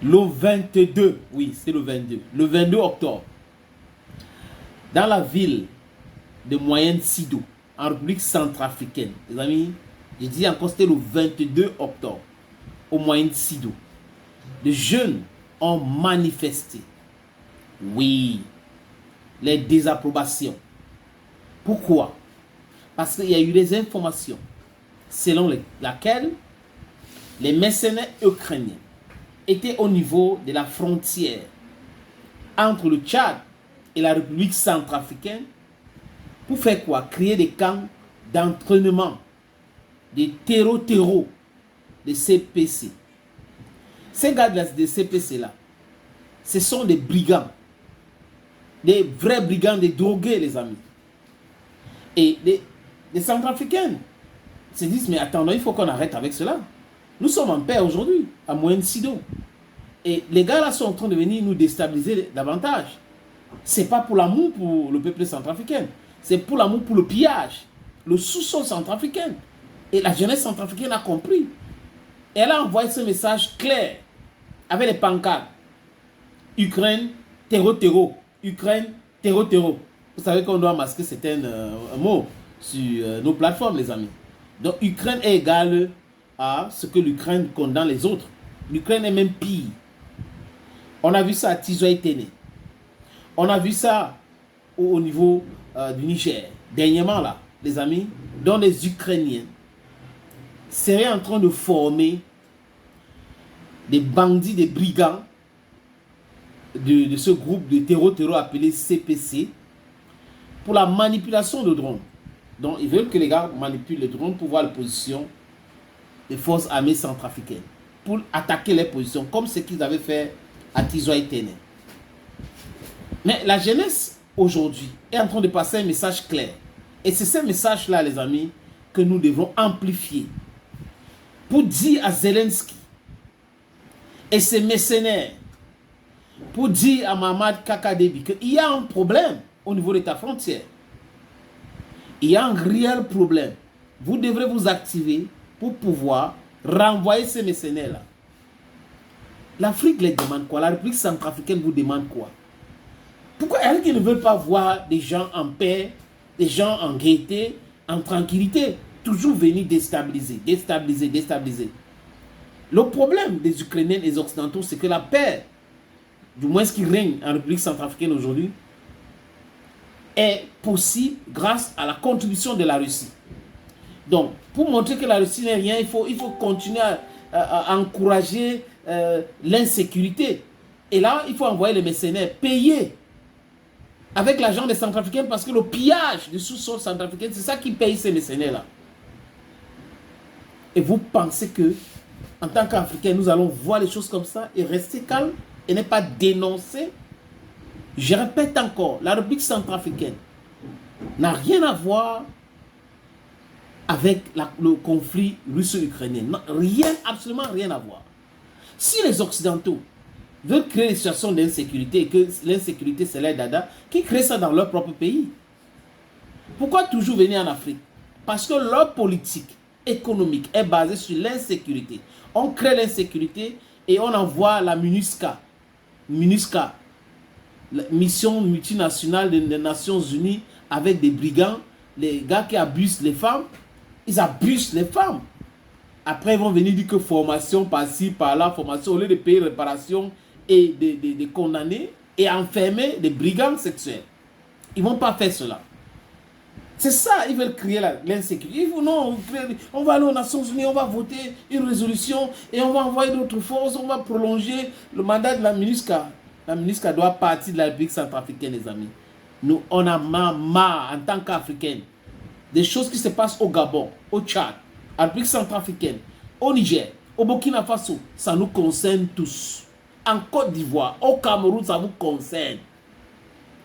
le 22, oui, c'est le 22 octobre, dans la ville de Moyenne Sido, en République centrafricaine. Les amis, je dis encore, c'était le 22 octobre, au Moyenne Sido. Les jeunes ont manifesté, oui, les désapprobations. Pourquoi? Parce qu'il y a eu des informations selon lesquelles les mercenaires ukrainiens étaient au niveau de la frontière entre le Tchad et la République centrafricaine pour faire quoi? Créer des camps d'entraînement, des terreaux, des CPC. Ces gars de CPC là, ce sont des brigands, des vrais brigands, des drogués, les amis. Et les Centrafricains se disent, mais attendons, il faut qu'on arrête avec cela. Nous sommes en paix aujourd'hui, à Moyenne Sido. Et les gars là sont en train de venir nous déstabiliser davantage. Ce n'est pas pour l'amour pour le peuple centrafricain. C'est pour l'amour pour le pillage, le sous-sol centrafricain. Et la jeunesse centrafricaine a compris. Et elle a envoyé ce message clair, avec les pancartes. Ukraine, terreau. Ukraine, terreau. Vous savez qu'on doit masquer certains mots sur nos plateformes, les amis. Donc, Ukraine est égale à ce que l'Ukraine condamne les autres. L'Ukraine est même pire. On a vu ça à Tizoï-Téné. On a vu ça au niveau du Niger. Dernièrement, là, les amis, dont les Ukrainiens seraient en train de former des bandits, des brigands de ce groupe de terreau appelé CPC pour la manipulation de drones. Donc, ils veulent que les gars manipulent les drones pour voir la position des forces armées centrafricaines, pour attaquer les positions, comme ce qu'ils avaient fait à Tizoï-Téné. Mais la jeunesse, aujourd'hui, est en train de passer un message clair. Et c'est ce message-là, les amis, que nous devons amplifier pour dire à Zelensky et ses mercenaires, pour dire à Mamad Kakadebi qu'il y a un problème au niveau de ta frontière. Il y a un réel problème. Vous devrez vous activer pour pouvoir renvoyer ces mercenaires-là. L'Afrique les demande quoi? La République centrafricaine vous demande quoi? Pourquoi est-ce qu'ils ne veulent pas voir des gens en paix, des gens en gaieté, en tranquillité? Toujours venir déstabiliser. Le problème des Ukrainiens et des Occidentaux, c'est que la paix, du moins ce qui règne en République centrafricaine aujourd'hui, est possible grâce à la contribution de la Russie. Donc, pour montrer que la Russie n'est rien, il faut continuer à encourager l'insécurité. Et là, il faut envoyer les mercenaires payés avec l'argent des Centrafricains, parce que le pillage du sous-sol centrafricain, c'est ça qui paye ces mercenaires-là. Et vous pensez que, en tant qu'Africains, nous allons voir les choses comme ça et rester calmes et ne pas dénoncer? Je répète encore, la République centrafricaine n'a rien à voir avec le conflit russo-ukrainien. Rien, absolument rien à voir. Si les Occidentaux veulent créer des situations d'insécurité et que l'insécurité c'est leur dada, qui créent ça dans leur propre pays? Pourquoi toujours venir en Afrique? Parce que leur politique économique est basée sur l'insécurité. On crée l'insécurité et on envoie la MINUSCA, la mission multinationale des Nations Unies, avec des brigands, les gars qui abusent les femmes, ils abusent les femmes. Après, ils vont venir dire que formation par-ci, par-là, formation, au lieu de payer réparation et de condamner et enfermer des brigands sexuels. Ils ne vont pas faire cela. C'est ça, ils veulent créer l'insécurité. Non, on va aller aux Nations Unies, on va voter une résolution et on va envoyer d'autres forces, on va prolonger le mandat de la MINUSCA. La MINUSCA doit partir de la République centrafricaine, les amis. Nous, on a marre en tant qu'Africains des choses qui se passent au Gabon, au Tchad, en République centrafricaine, au Niger, au Burkina Faso. Ça nous concerne tous. En Côte d'Ivoire, au Cameroun, ça vous concerne.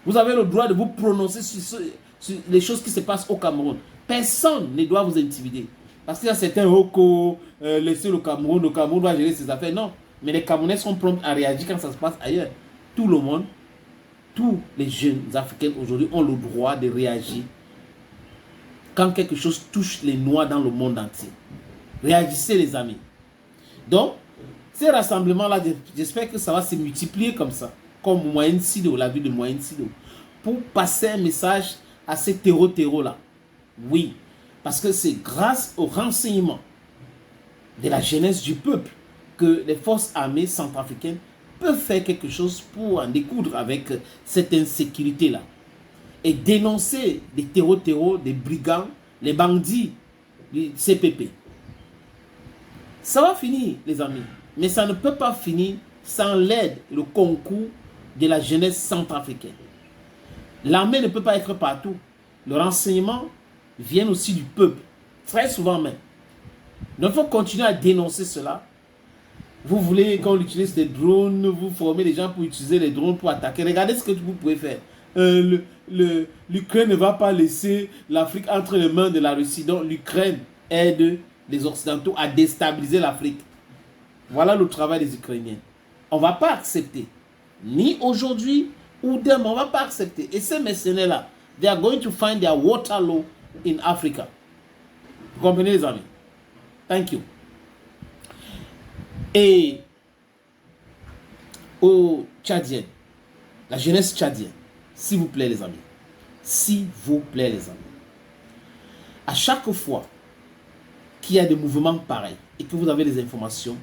Vous avez le droit de vous prononcer sur les choses qui se passent au Cameroun. Personne ne doit vous intimider. Parce qu'il y a certains laissez le Cameroun doit gérer ses affaires. Non, mais les Camerounais sont prompts à réagir quand ça se passe ailleurs. Tout le monde, tous les jeunes Africains aujourd'hui ont le droit de réagir quand quelque chose touche les Noirs dans le monde entier. Réagissez, les amis. Donc, Ces rassemblements-là, j'espère que ça va se multiplier comme ça, comme Moyenne Sido, la ville de Moyenne Sido, pour passer un message à ces terreaux-là. Oui, parce que c'est grâce au renseignement de la jeunesse du peuple que les forces armées centrafricaines peuvent faire quelque chose pour en découdre avec cette insécurité-là. Et dénoncer des terreaux, des brigands, les bandits du CPP. Ça va finir, les amis. Mais ça ne peut pas finir sans l'aide et le concours de la jeunesse centrafricaine. L'armée ne peut pas être partout. Le renseignement vient aussi du peuple, très souvent même. Donc il faut continuer à dénoncer cela. Vous voulez qu'on utilise des drones, vous formez les gens pour utiliser les drones pour attaquer. Regardez ce que vous pouvez faire. L'Ukraine ne va pas laisser l'Afrique entre les mains de la Russie. Donc l'Ukraine aide les Occidentaux à déstabiliser l'Afrique. Voilà le travail des Ukrainiens. On ne va pas accepter. Ni aujourd'hui ou demain, on ne va pas accepter. Et ces mercenaires-là, they are going to find their Waterloo in Africa. Vous comprenez les amis? Thank you. Et aux Tchadiens, la jeunesse tchadienne, s'il vous plaît les amis, s'il vous plaît les amis, à chaque fois qu'il y a des mouvements pareils et que vous avez des informations,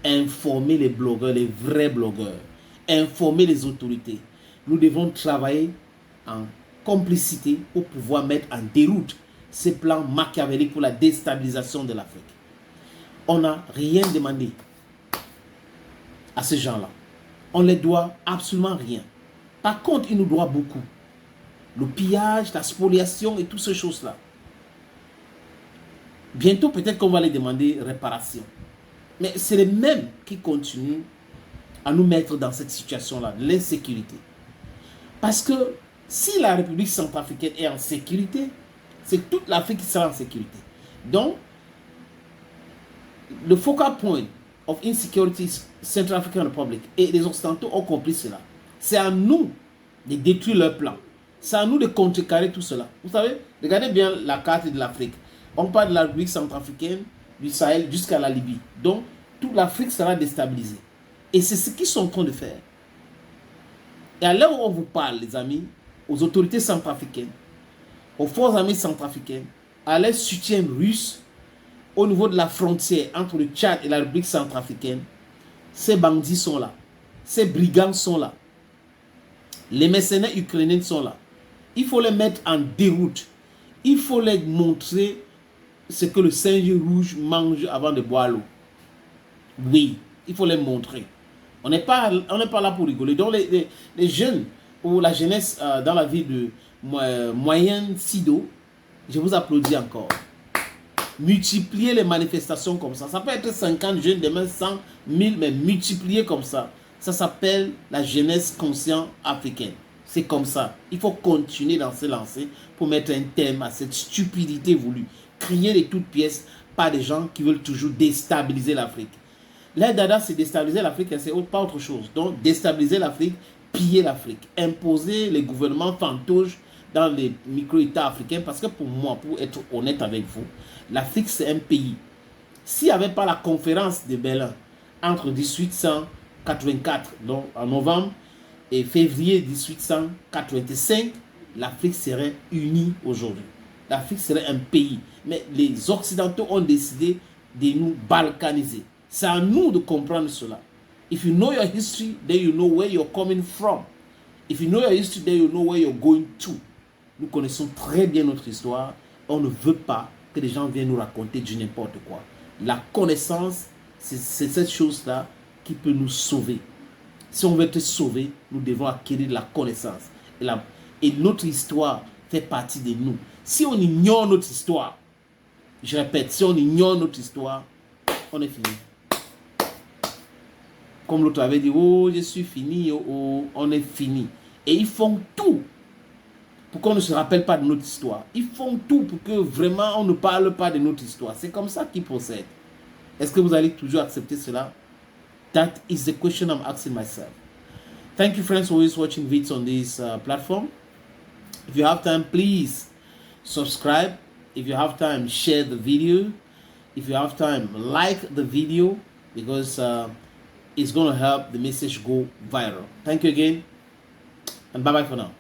informez les blogueurs, les vrais blogueurs, informez les autorités. Nous devons travailler en complicité pour pouvoir mettre en déroute ces plans machiavéliques pour la déstabilisation de l'Afrique. On n'a rien demandé à ces gens-là. On ne les doit absolument rien. Par contre, ils nous doivent beaucoup. Le pillage, la spoliation et toutes ces choses-là. Bientôt, peut-être qu'on va les demander réparation. Mais c'est les mêmes qui continuent à nous mettre dans cette situation-là, l'insécurité. Parce que si la République centrafricaine est en sécurité, c'est toute l'Afrique qui sera en sécurité. Donc, le focal point of insecurity Central African Republic et les Occidentaux ont compris cela. C'est à nous de détruire leur plan. C'est à nous de contrecarrer tout cela. Vous savez, regardez bien la carte de l'Afrique. On parle de la République centrafricaine, du Sahel jusqu'à la Libye. Donc, toute l'Afrique sera déstabilisée. Et c'est ce qu'ils sont en train de faire. Et à l'heure où on vous parle, les amis, aux autorités centrafricaines, aux forces armées centrafricaines, à l'aide soutien russe, au niveau de la frontière entre le Tchad et la République centrafricaine, ces bandits sont là. Ces brigands sont là. Les mercenaires ukrainiens sont là. Il faut les mettre en déroute. Il faut les montrer ce que le singe rouge mange avant de boire l'eau. Oui, il faut les montrer. On n'est pas là pour rigoler. Donc les jeunes ou la jeunesse dans la ville de Moyenne Sido, je vous applaudis encore. Multiplier les manifestations comme ça. Ça peut être 50 jeunes, demain 100, 1000, mais multiplier comme ça. Ça s'appelle la jeunesse consciente africaine. C'est comme ça. Il faut continuer dans ce lancer pour mettre un terme à cette stupidité voulue. Crier de toutes pièces par des gens qui veulent toujours déstabiliser l'Afrique. L'aide d'Ada, c'est déstabiliser l'Afrique, c'est pas autre chose. Donc, déstabiliser l'Afrique, piller l'Afrique, imposer les gouvernements fantôches dans les micro-États africains, parce que pour moi, pour être honnête avec vous, l'Afrique c'est un pays. S'il n'y avait pas la conférence de Berlin entre 1884, donc en novembre, et février 1885, l'Afrique serait unie aujourd'hui. L'Afrique serait un pays. Mais les Occidentaux ont décidé de nous balkaniser. C'est à nous de comprendre cela. If you know your history, then you know where you're coming from. If you know your history, then you know where you're going to. Nous connaissons très bien notre histoire. On ne veut pas que les gens viennent nous raconter du n'importe quoi. La connaissance, c'est cette chose-là qui peut nous sauver. Si on veut être sauvé, nous devons acquérir de la connaissance. Et notre histoire fait partie de nous. Si on ignore notre histoire, je répète, si on ignore notre histoire, on est fini. Comme l'autre avait dit, oh, je suis fini, oh, on est fini. Et ils font tout pour qu'on ne se rappelle pas de notre histoire. Ils font tout pour que vraiment on ne parle pas de notre histoire. C'est comme ça qu'ils procèdent. Est-ce que vous allez toujours accepter cela? That is the question I'm asking myself. Thank you, friends, for always watching videos on this platform. If you have time, please subscribe. If you have time, share the video. If you have time, like the video, because it's going to help the message go viral. Thank you again, and bye bye for now.